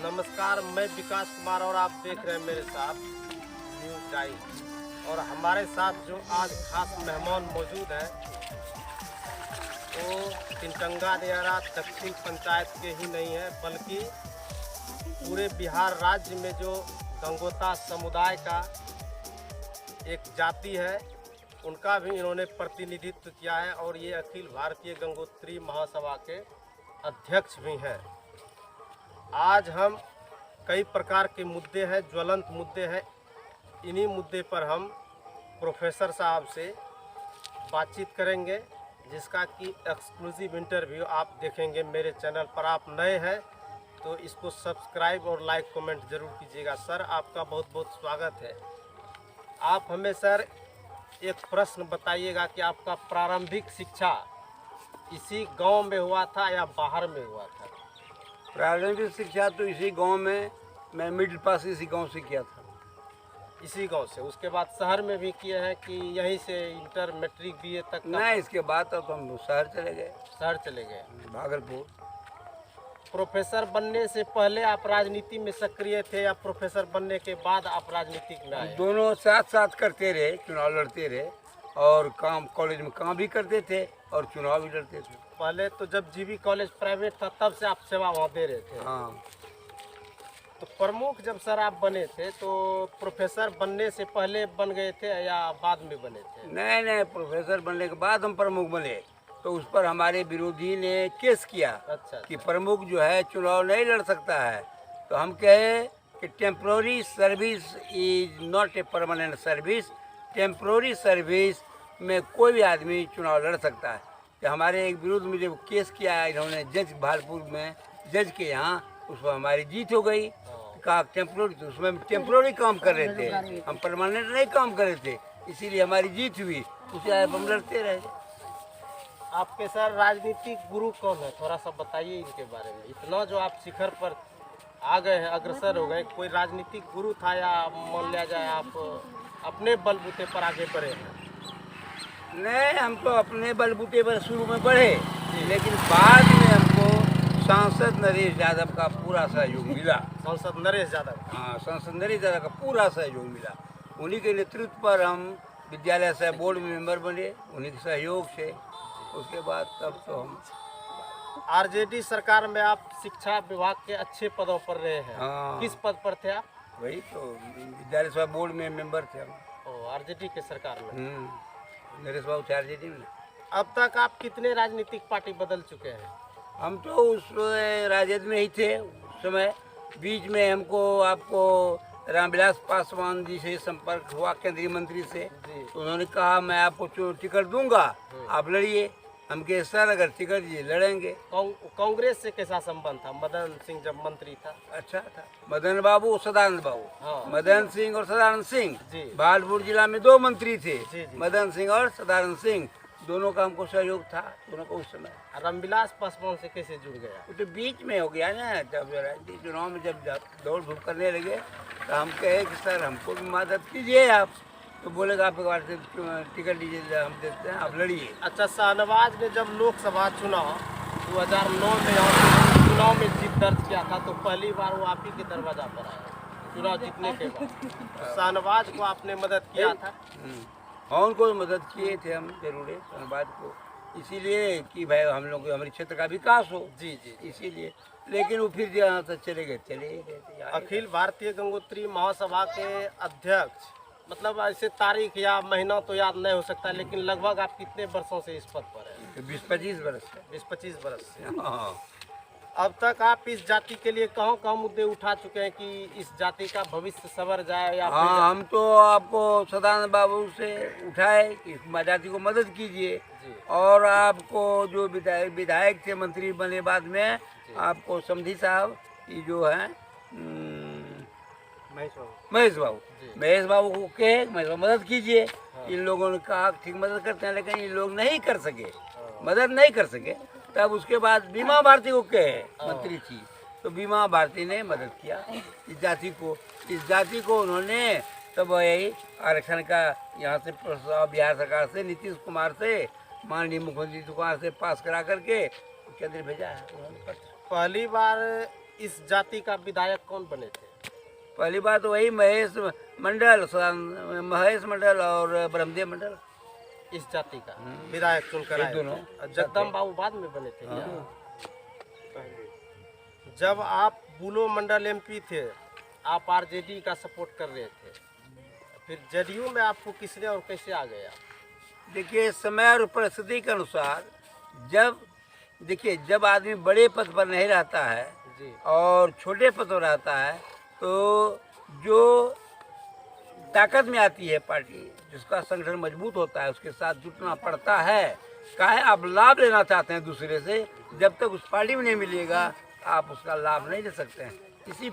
नमस्कार, मैं विकास कुमार और आप देख रहे हैं मेरे साथ न्यूज़ टाइम। और हमारे साथ जो आज खास मेहमान मौजूद हैं वो तिनटंगा दियारा दक्षिण पंचायत के ही नहीं है, बल्कि पूरे बिहार राज्य में जो गंगोता समुदाय का एक जाति है उनका भी इन्होंने प्रतिनिधित्व किया है और ये अखिल भारतीय गंगोत्री महासभा के अध्यक्ष भी हैं। आज हम कई प्रकार के मुद्दे हैं, ज्वलंत मुद्दे हैं, इन्हीं मुद्दे पर हम प्रोफेसर साहब से बातचीत करेंगे, जिसका कि एक्सक्लूसिव इंटरव्यू आप देखेंगे मेरे चैनल पर। आप नए हैं तो इसको सब्सक्राइब और लाइक कमेंट जरूर कीजिएगा। सर, आपका बहुत बहुत स्वागत है। आप हमें सर एक प्रश्न बताइएगा कि आपका प्रारंभिक शिक्षा इसी गांव में हुआ था या बाहर में हुआ था? प्रारंभिक शिक्षा तो इसी गांव में, मैं मिडिल पास इसी गांव से किया था। इसी गांव से? उसके बाद शहर में भी किए हैं कि यहीं से इंटर मैट्रिक बीए तक? नहीं, इसके बाद तो हम शहर चले गए। शहर चले गए, भागलपुर। प्रोफेसर बनने से पहले आप राजनीति में सक्रिय थे या प्रोफेसर बनने के बाद आप राजनीतिक में आए? दोनों साथ साथ करते रहे, चुनाव लड़ते रहे और काम कॉलेज में काम भी करते थे और चुनाव भी लड़ते थे। पहले तो जब जीबी कॉलेज प्राइवेट था तब से आप सेवा वहाँ दे रहे थे? हाँ। तो प्रमुख जब सर आप बने थे तो प्रोफेसर बनने से पहले बन गए थे या बाद में बने थे? नहीं, प्रोफेसर बनने के बाद हम प्रमुख बने तो उस पर हमारे विरोधी ने केस किया। अच्छा। कि प्रमुख जो है चुनाव नहीं लड़ सकता है। तो हम कहे कि temporary service is not a permanent service. Temporary service में कोई भी आदमी चुनाव लड़ सकता है। तो हमारे एक विरुद्ध में जब केस किया इन्होंने जज भागलपुर में, जज के यहाँ, उस पर हमारी जीत हो गई। कहा टेम्प्रोरी, तो उसमें टेम्प्रोरी काम कर रहे थे, हम परमानेंट नहीं काम कर रहे थे, इसीलिए हमारी जीत हुई। उससे हम लड़ते रहे। आपके सर राजनीतिक गुरु कौन है, थोड़ा सा बताइए इनके बारे में। इतना जो आप शिखर पर आ गए हैं, अग्रसर हो गए, कोई राजनीतिक गुरु था या मान लिया जाए आप अपने बलबूते पर आगे बढ़े हैं? नहीं, हम तो अपने बलबूते पर शुरू में बढ़े, लेकिन बाद में हमको सांसद नरेश यादव का पूरा सहयोग मिला। सांसद नरेश यादव? हाँ, सांसद नरेश यादव का पूरा सहयोग मिला। उन्हीं के नेतृत्व पर हम विद्यालय से बोर्ड में मेंबर बने, उन्हीं के सहयोग से। उसके बाद तब तो हम आरजेडी सरकार में आप शिक्षा विभाग के अच्छे पदों पर रहे हैं। हाँ। किस पद पर थे आप? वही तो विद्यालय सभा बोर्ड में मेंबर थे हम। आरजेडी के सरकार में? नरेश बाबू थे आरजेडी में। अब तक आप कितने राजनीतिक पार्टी बदल चुके हैं? हम तो उस राजद में ही थे उस समय। बीच में हमको आपको रामविलास पासवान जी से संपर्क हुआ, केंद्रीय मंत्री से। तो उन्होंने कहा मैं आपको टिकट दूंगा, आप लड़िए। हम कहे सर अगर टिकट जी लड़ेंगे। कांग्रेस से कैसा संबंध था? मदन सिंह जब मंत्री था? अच्छा था। मदन बाबू, सदानंद बाबू। हाँ। मदन सिंह और सदानंद सिंह जी। भागलपुर जिला में दो मंत्री थे। जी। मदन सिंह और सदानंद सिंह, दोनों का हमको सहयोग था दोनों को उस समय। रामविलास पासवान से कैसे जुड़ गया? वो तो बीच में हो गया ना, जब चुनाव में जब दौड़ धूप करने लगे तो हम कहे कि सर हमको भी मदद कीजिए आप। तो बोलेगा आप एक बार से टिकट लीजिए, हम देते हैं, आप लड़िए। अच्छा, शाहनवाज ने जब लोकसभा चुनाव 2009 में और चुनाव में जीत दर्ज किया था तो पहली बार वो आप ही के दरवाजा पर आया चुनाव जीतने के बाद। शाहनवाज को आपने मदद किया था? हाँ, उनको मदद किए थे हम जरूर शाहनवाज को, इसीलिए कि भाई हम लोग हमारे क्षेत्र का विकास हो। जी, इसीलिए। लेकिन वो फिर यहाँ से चले गए। अखिल भारतीय गंगोत्री महासभा के अध्यक्ष, मतलब ऐसे तारीख या महीना तो याद नहीं हो सकता, लेकिन लगभग आप कितने वर्षों से इस पद पर हैं? 20-25 वर्ष से। 20-25 वर्ष से। हाँ। अब तक आप इस जाति के लिए कहाँ मुद्दे उठा चुके हैं कि इस जाति का भविष्य संवर जाए? या हाँ, हम तो आपको सदानंद बाबू से उठाए कि इस जाति को मदद कीजिए। और आपको जो विधायक थे, मंत्री बने बाद में, आपको समधी साहब ये जो है महेश बाबू को कहे महेश बाबू मदद कीजिए। इन लोगों ने कहा ठीक मदद करते हैं, लेकिन ये लोग नहीं कर सके, मदद नहीं कर सके। तब उसके बाद बीमा भारती को कहे, मंत्री थी, तो बीमा भारती ने मदद किया इस जाति को उन्होंने तब यही आरक्षण का यहाँ से बिहार सरकार से, नीतीश कुमार से, माननीय मुख्यमंत्री कुमार से पास करा करके केंद्र भेजा है उन्होंने पत्र। पहली बार इस जाति का विधायक कौन बने थे? पहली बात तो वही महेश मंडल और ब्रह्मदेव मंडल, इस जाति का विधायक चुनकर ये आए दोनों। थे। जगदम बाबू बाद में बने थे क्या? जब आप बुलो मंडल एमपी थे, आप आरजेडी का सपोर्ट कर रहे थे, फिर जदयू में आपको किसने और कैसे आ गया? देखिए, समय और परिस्थिति के अनुसार जब आदमी बड़े पद पर नहीं रहता है जी और छोटे पद पर रहता है, तो जो ताकत में आती है पार्टी, जिसका संगठन मजबूत होता है, उसके साथ जुटना पड़ता है। काहे आप लाभ लेना चाहते हैं दूसरे से, जब तक उस पार्टी में नहीं मिलेगा आप उसका लाभ नहीं ले सकते हैं। इसी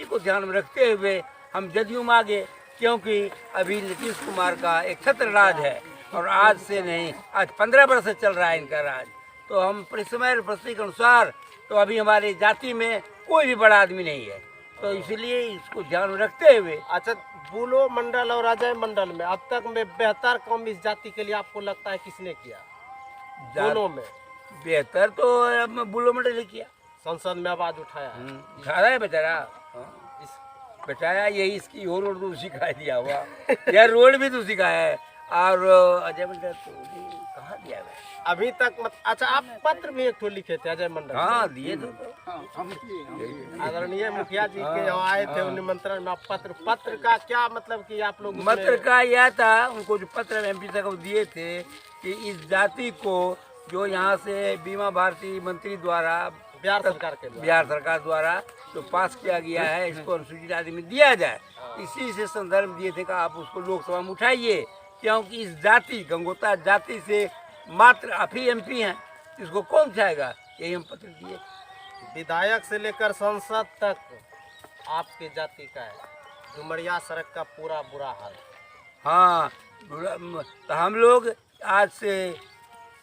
को ध्यान में रखते हुए हम जदयू में आ गए, क्योंकि अभी नीतीश कुमार का एक छत्र राज है और आज से नहीं, आज 15 वर्ष से चल रहा है इनका राज। तो हम समय और परिस्थिति के अनुसार, तो अभी हमारी जाति में कोई भी बड़ा आदमी नहीं है, तो इसलिए इसको ध्यान में रखते हुए। अच्छा, बुलो मंडल और अजय मंडल में अब तक में बेहतर काम इस जाति के लिए आपको लगता है किसने किया? दोनों में बेहतर तो अब बुलो मंडल ने किया, संसद में आवाज उठाया है। उठा रहा है बेचारा। इस बेचारा यही इसकी और रोड तो उसी का दिया हुआ यह रोड भी तो उसी का है, और अजय मंडल तो कहाँ दिया है अभी तक अच्छा, आप पत्र भी एक तो लिखे थे अजय मंडल? हाँ दिए तो। आदरणीय मुखिया जी के यहाँ आए थे निमंत्रण में, आप पत्र का क्या मतलब कि आप लोग पत्र का यह था, उनको जो पत्र एमपी तक दिए थे कि इस जाति को जो यहाँ से बीमा भारती मंत्री द्वारा बिहार सरकार द्वारा जो पास किया गया है, इसको अनुसूचित जाति में दिया जाए, इसी से संदर्भ दिए थे कि आप उसको लोकसभा में उठाइए, क्योंकि इस जाति गंगोता जाति से मात्र आप ही एमपी हैं, इसको कौन चाहेगा, यही हम पत्र दिए। विधायक से लेकर संसद तक आपके जाति का है, डुमरिया सड़क का पूरा बुरा हाल। हाँ, तो हम लोग आज से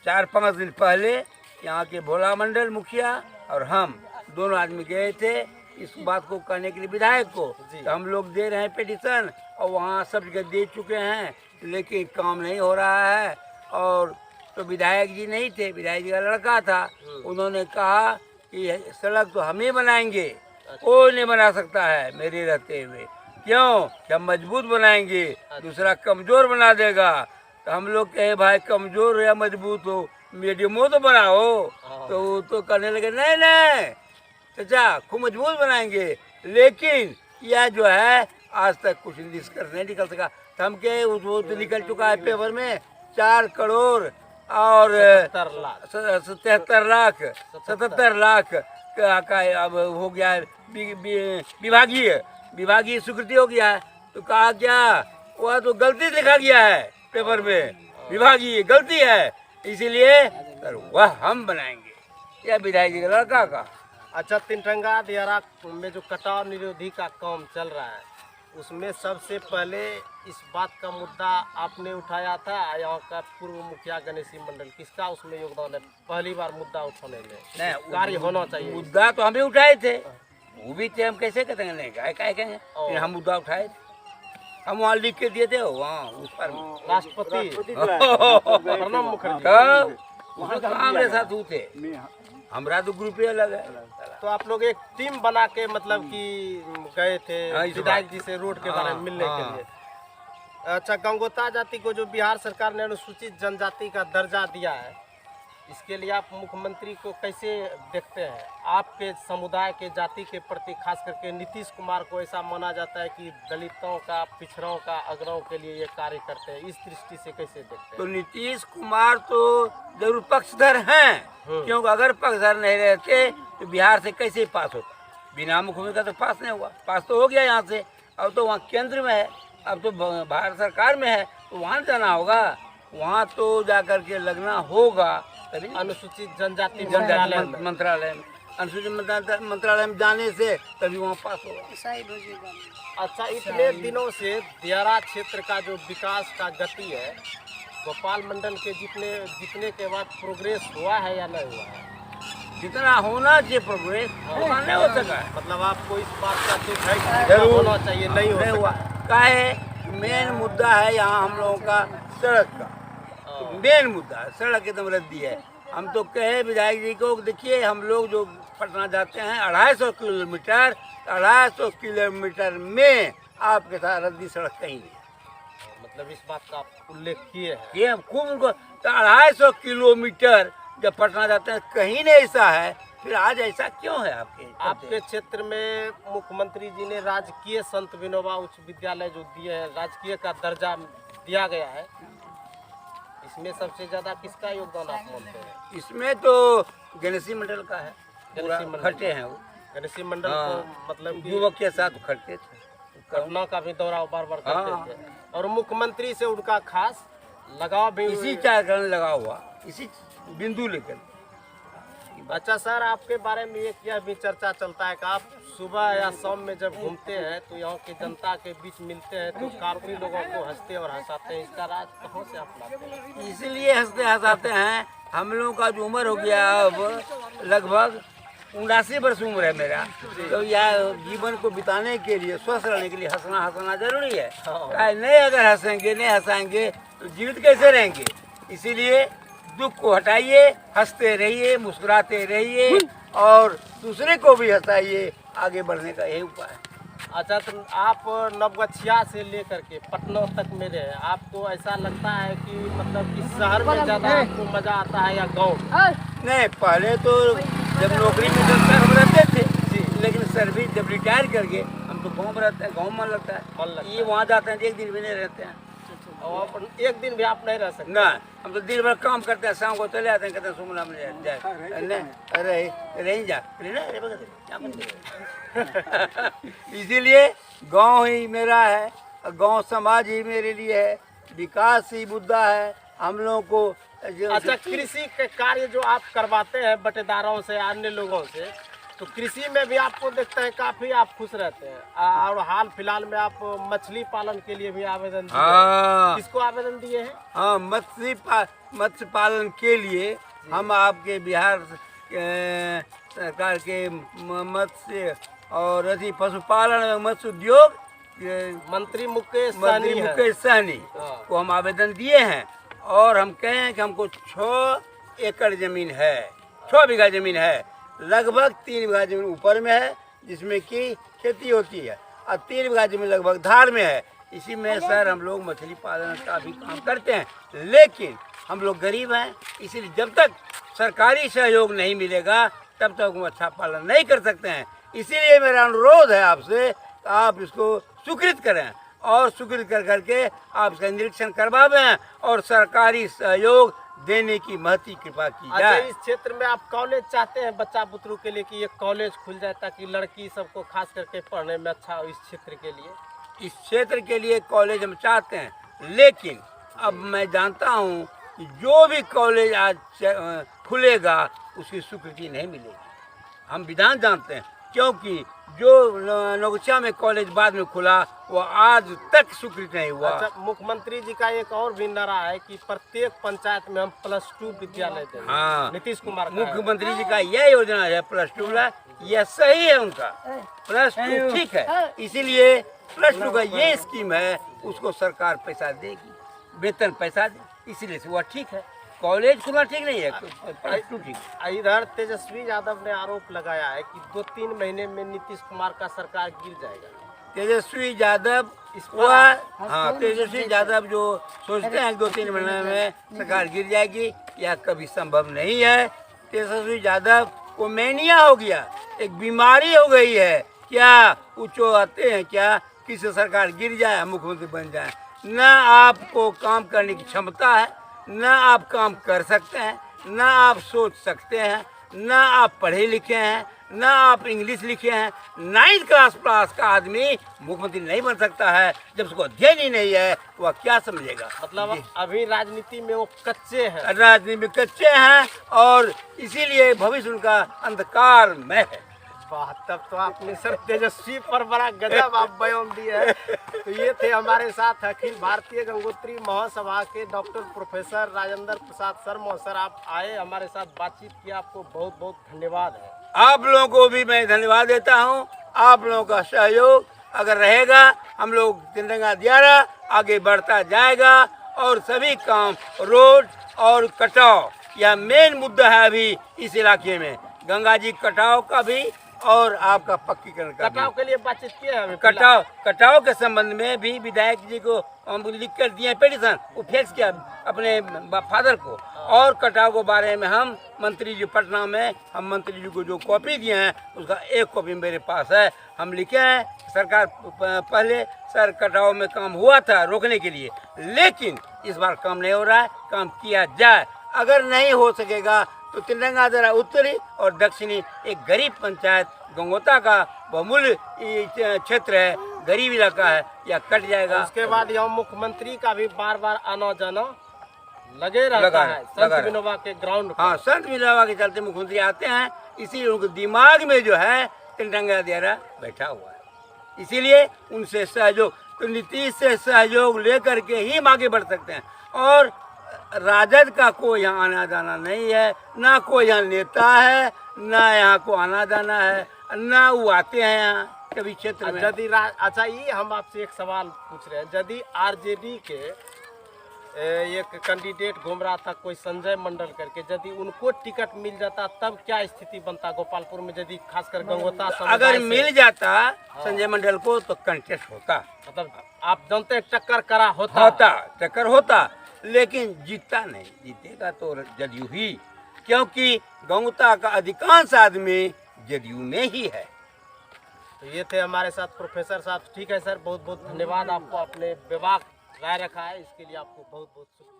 4-5 दिन पहले यहाँ के भोला मंडल मुखिया और हम दोनों आदमी गए थे इस बात को कहने के लिए विधायक को। तो हम लोग दे रहे हैं पिटीशन, और वहाँ सब जगह दे चुके हैं, लेकिन काम नहीं हो रहा है। और तो विधायक जी नहीं थे, विधायक जी का लड़का था, उन्होंने कहा कि सड़क तो हम ही बनाएंगे, कोई नहीं बना सकता है मेरे रहते हुए, क्यों कि हम मजबूत बनाएंगे, दूसरा कमजोर बना देगा। तो हम लोग कहे भाई कमजोर या मजबूत हो, मीडियम हो तो बनाओ। तो वो तो करने लगे नहीं नहीं चाचा खूब मजबूत बनाएंगे, लेकिन यह जो है आज तक कुछ निष्कर्ष नहीं निकल सका। तो हम कहे वो तो निकल चुका है पेपर में 4 करोड़ और 77 लाख का अब हो गया है, विभागीय स्वीकृति हो गया है। तो कहा क्या, वह तो गलती लिखा गया है पेपर में, विभागीय गलती है, इसीलिए वह हम बनाएंगे, यह विधायक जी का लड़का का। अच्छा, तिनटंगा दियारा में जो कटाव निरोधी का काम चल रहा है, उसमें सबसे पहले इस बात का मुद्दा आपने उठाया था, यहाँ का पूर्व मुखिया गणेशी मंडल, किसका उसमें योगदान है पहली बार मुद्दा उठाने में? नहीं, कार्य होना चाहिए। मुद्दा तो हम भी उठाए थे, वो भी थे, हम कैसे कहते हैं नहीं क्या कहेंगे, हम मुद्दा उठाए थे, हम वहाँ लिख के दिए थे, वहाँ उस पर राष्ट्रपति प्रणब मुखर्जी हमारे साथ थे, हमारा तो ग्रुप ही अलग है। तो आप लोग एक टीम बना के मतलब कि गए थे विधायक जी से रोड के बारे में मिलने के लिए। अच्छा, गंगोता जाति को जो बिहार सरकार ने अनुसूचित जनजाति का दर्जा दिया है, इसके लिए आप मुख्यमंत्री को कैसे देखते हैं? आपके समुदाय के जाति के प्रति खास करके नीतीश कुमार को ऐसा माना जाता है कि दलितों का, पिछड़ों का, अगड़ों के लिए ये कार्य करते हैं, इस दृष्टि से कैसे देखते हैं? तो नीतीश कुमार तो जरूर पक्षधर हैं, क्योंकि अगर पक्षधर नहीं रहते तो बिहार से कैसे पास होता, बिना मुख्यमंत्री का तो पास नहीं हुआ, पास तो हो गया यहाँ से, अब तो वहाँ केंद्र में है, अब तो भारत सरकार में है, तो वहाँ जाना होगा, वहाँ तो जा करके लगना होगा, तभी अनुसूचित जनजाति मंत्रालय में, अनुसूचित मंत्रालय में जाने से तभी वहाँ पास होगा। अच्छा, इतने दिनों से दियारा क्षेत्र का जो विकास का गति है, गोपाल मंडल के जितने के बाद प्रोग्रेस हुआ है या नहीं हुआ है? जितना होना चाहिए प्रोग्रेस उतना नहीं हो सका है। मतलब आपको इस बात का दुख है कि जरूर होना चाहिए, नहीं हुआ। क्या है, मेन मुद्दा है यहाँ हम लोगों का सड़क का, मेन मुद्दा है सड़क एकदम रद्दी है। हम तो कहे विधायक जी को, देखिए हम लोग जो पटना जाते हैं 250 किलोमीटर, 250 किलोमीटर में आपके साथ रद्दी सड़क कहीं नहीं। मतलब इस बात का आप उल्लेख किए हैं। ये हम खूब उनको 250 किलोमीटर जब पटना जाते हैं कहीं नहीं ऐसा है, फिर आज ऐसा क्यों है आपके क्षेत्र में मुख्यमंत्री जी ने राजकीय संत विनोबा उच्च विद्यालय जो दिए हैं, राजकीय का दर्जा दिया गया है, इसमें सबसे ज्यादा किसका योगदान आप मानते हैं? इसमें तो गणेशी मंडल का है, पूरा गणेशी मंडल। खटे हैं वो, गणेशी मंडल हाँ। को मतलब कि युवक के साथ खटते थे। पटना का भी दौरा बार बार हाँ। करते थे और मुख्यमंत्री से उनका खास लगाव भी इसी कारण लगा हुआ, इसी बिंदु लेकर। अच्छा सर, आपके बारे में एक यह भी चर्चा चलता है कि आप सुबह या शाम में जब घूमते हैं तो यहाँ की जनता के बीच मिलते हैं तो काफी लोगों को हंसते और हंसाते हैं, इसका राज कहाँ से आप लाते हैं? इसलिए हंसते हंसाते हैं, हम लोगों का जो उम्र हो गया अब लगभग 79 वर्ष उम्र है मेरा, तो यह जीवन को बिताने के लिए, स्वस्थ रहने के लिए हंसना जरूरी है। नहीं अगर हंसेंगे नहीं हंसाएंगे तो जीवित कैसे रहेंगे? इसीलिए दुख को हटाइए, हंसते रहिए, मुस्कुराते रहिए और दूसरे को भी हंसाइए, आगे बढ़ने का यही उपाय है। अच्छा, तो आप नवगछिया से लेकर के पटना तक में रहे, आपको ऐसा लगता है कि मतलब कि शहर में ज़्यादा आपको मज़ा आता है या गाँव? नहीं, पहले तो जब नौकरी में जब तक हम रहते थे, लेकिन सर्विस जब रिटायर करके हम तो गाँव में रहते हैं, गाँव मन लगता है। ये वहाँ जाते हैं, एक दिन भी नहीं रहते हैं और एक दिन भी आप नहीं रह सकते? ना, हम तो दिन भर काम करते हैं, शाम को चले आते हैं, कहते हैं सुमला में जाए, अरे रह जा, इसीलिए गांव ही मेरा है, गांव समाज ही मेरे लिए है, विकास ही मुद्दा है हम लोगों को। अच्छा, कृषि के कार्य जो आप करवाते हैं बटेदारों से, अन्य लोगों से, तो कृषि में भी आपको देखते हैं काफी आप खुश रहते हैं और हाल फिलहाल में आप मछली पालन के लिए भी आवेदन दिए हैं। किसको आवेदन दिए हैं? हाँ, मत्स्य पालन के लिए हम आपके बिहार सरकार के मत्स्य और अति पशुपालन एवं मत्स्य उद्योग मंत्री मुकेश सहनी को हम आवेदन दिए हैं और हम कहे हैं कि हमको 6 एकड़ जमीन है, 6 बीघा जमीन है, लगभग 3 बीघा जमीन ऊपर में है जिसमें कि खेती होती है और 3 बीघा जमीन लगभग धार में है। इसी में सर हम लोग मछली पालन का भी काम करते हैं, लेकिन हम लोग गरीब हैं, इसीलिए जब तक सरकारी सहयोग नहीं मिलेगा तब तक हम अच्छा पालन नहीं कर सकते हैं। इसीलिए मेरा अनुरोध है आपसे, आप इसको स्वीकृत करें और स्वीकृत कर करके आप इसका निरीक्षण करवाएं और सरकारी सहयोग देने की महती कृपा की जाए। अच्छा, इस क्षेत्र में आप कॉलेज चाहते हैं बच्चा बुतरू के लिए कि एक कॉलेज खुल जाए ताकि लड़की सबको खास करके पढ़ने में अच्छा हो? इस क्षेत्र के लिए, इस क्षेत्र के लिए कॉलेज हम चाहते हैं, लेकिन अब मैं जानता हूं कि जो भी कॉलेज आज खुलेगा उसकी स्वीकृति नहीं मिलेगी। हम विधान जानते हैं, क्योंकि जो नवगछिया में कॉलेज बाद में खुला वो आज तक स्वीकृत नहीं हुआ। अच्छा, मुख्यमंत्री जी का एक और भी नारा है कि प्रत्येक पंचायत में हम +2 विद्यालय देंगे। हाँ, नीतीश कुमार का मुख्यमंत्री जी का यह योजना है +2 वाला, यह सही है उनका, +2 ठीक है। इसीलिए +2 का ये स्कीम है, उसको सरकार पैसा देगी, वेतन पैसा दे, इसीलिए से वह ठीक है। कॉलेज खुला ठीक नहीं है, +2 ठीक। इधर तेजस्वी यादव ने आरोप लगाया है कि 2-3 महीने में नीतीश कुमार का सरकार गिर जाएगा। तेजस्वी यादव तेजस्वी यादव जो सोचते हैं 2-3 महीने में सरकार गिर जाएगी, यह कभी संभव नहीं है। तेजस्वी यादव को मैनिया हो गया, एक बीमारी हो गई है। क्या वो आते हैं क्या किसी सरकार गिर जाए मुख्यमंत्री बन जाए? न आपको काम करने की क्षमता है, न आप काम कर सकते हैं, न आप सोच सकते हैं, न आप पढ़े लिखे हैं, न आप इंग्लिश लिखे हैं। 9th क्लास पास का आदमी मुख्यमंत्री नहीं बन सकता है। जब उसको अध्ययन ही नहीं है वह क्या समझेगा? मतलब अभी राजनीति में वो कच्चे हैं, राजनीति में कच्चे हैं और इसीलिए भविष्य उनका अंधकारमय है। तब तो आपने सर तेजस्वी पर बड़ा गजब आप बयान दिए हैं। तो ये थे हमारे साथ अखिल भारतीय गंगोत्री महासभा के doctor professor Rajendra Prasad Sharma. Sir, आप आए, हमारे साथ बातचीत किया, आपको बहुत बहुत धन्यवाद है। आप लोगों को भी मैं धन्यवाद देता हूं। आप लोगों का सहयोग अगर रहेगा, हम लोग तिरंगा दियारा आगे बढ़ता जाएगा और सभी काम रोड और कटाव यह मेन मुद्दा है अभी इस इलाके में। गंगा जी कटाव का भी और आपका पक्कीकरण का कटाव भी। के लिए बातचीत की है हमें कटाव के संबंध में भी विधायक जी को हम लिख कर दिए पेटिशन, वो फैक्स किया अपने फादर को। और कटाव के बारे में हम मंत्री जी पटना में हम मंत्री जी को जो कॉपी दिए हैं उसका एक कॉपी मेरे पास है। हम लिखे हैं सरकार पहले सर कटाव में काम हुआ था रोकने के लिए, लेकिन इस बार काम नहीं हो रहा है, काम किया जाए। अगर नहीं हो सकेगा तो तिरंगा दर्रा उत्तरी और दक्षिणी एक गरीब पंचायत गंगोता का बहुमूल्य क्षेत्र है, गरीब इलाका है, या कट जाएगा। उसके बाद यहाँ मुख्यमंत्री का भी बार बार आना जाना लगे रहता है संत विनोबा के ग्राउंड पर। हाँ, संत विनोबा के चलते मुख्यमंत्री आते हैं, इसीलिए उनके दिमाग में जो है तिरंगा दर्रा बैठा हुआ है। इसीलिए उनसे सहयोग, तो नीतीश से सहयोग लेकर के ही हम आगे बढ़ सकते हैं। और राजद का कोई यहाँ आना जाना नहीं है, ना कोई यहाँ नेता है, ना यहाँ को आना जाना है, ना वो आते हैं यहाँ कभी क्षेत्र में। यदि अच्छा, ये हम आपसे एक सवाल पूछ रहे हैं, यदि आरजेडी के एक कैंडिडेट घूम रहा था कोई संजय मंडल करके, यदि उनको टिकट मिल जाता तब क्या स्थिति बनता गोपालपुर में? यदि खासकर गंगोता अगर मिल जाता संजय मंडल को तो कंटेस्ट होता, मतलब आप जानते हैं टक्कर करा होता टक्कर होता, लेकिन जीतता नहीं। जीतेगा तो जदयू ही, क्योंकि गंगोता का अधिकांश आदमी जदयू में ही है। तो ये थे हमारे साथ प्रोफेसर साहब। ठीक है सर, बहुत बहुत धन्यवाद आपको, अपने विभाग राय रखा है इसके लिए आपको बहुत बहुत शुक्रिया।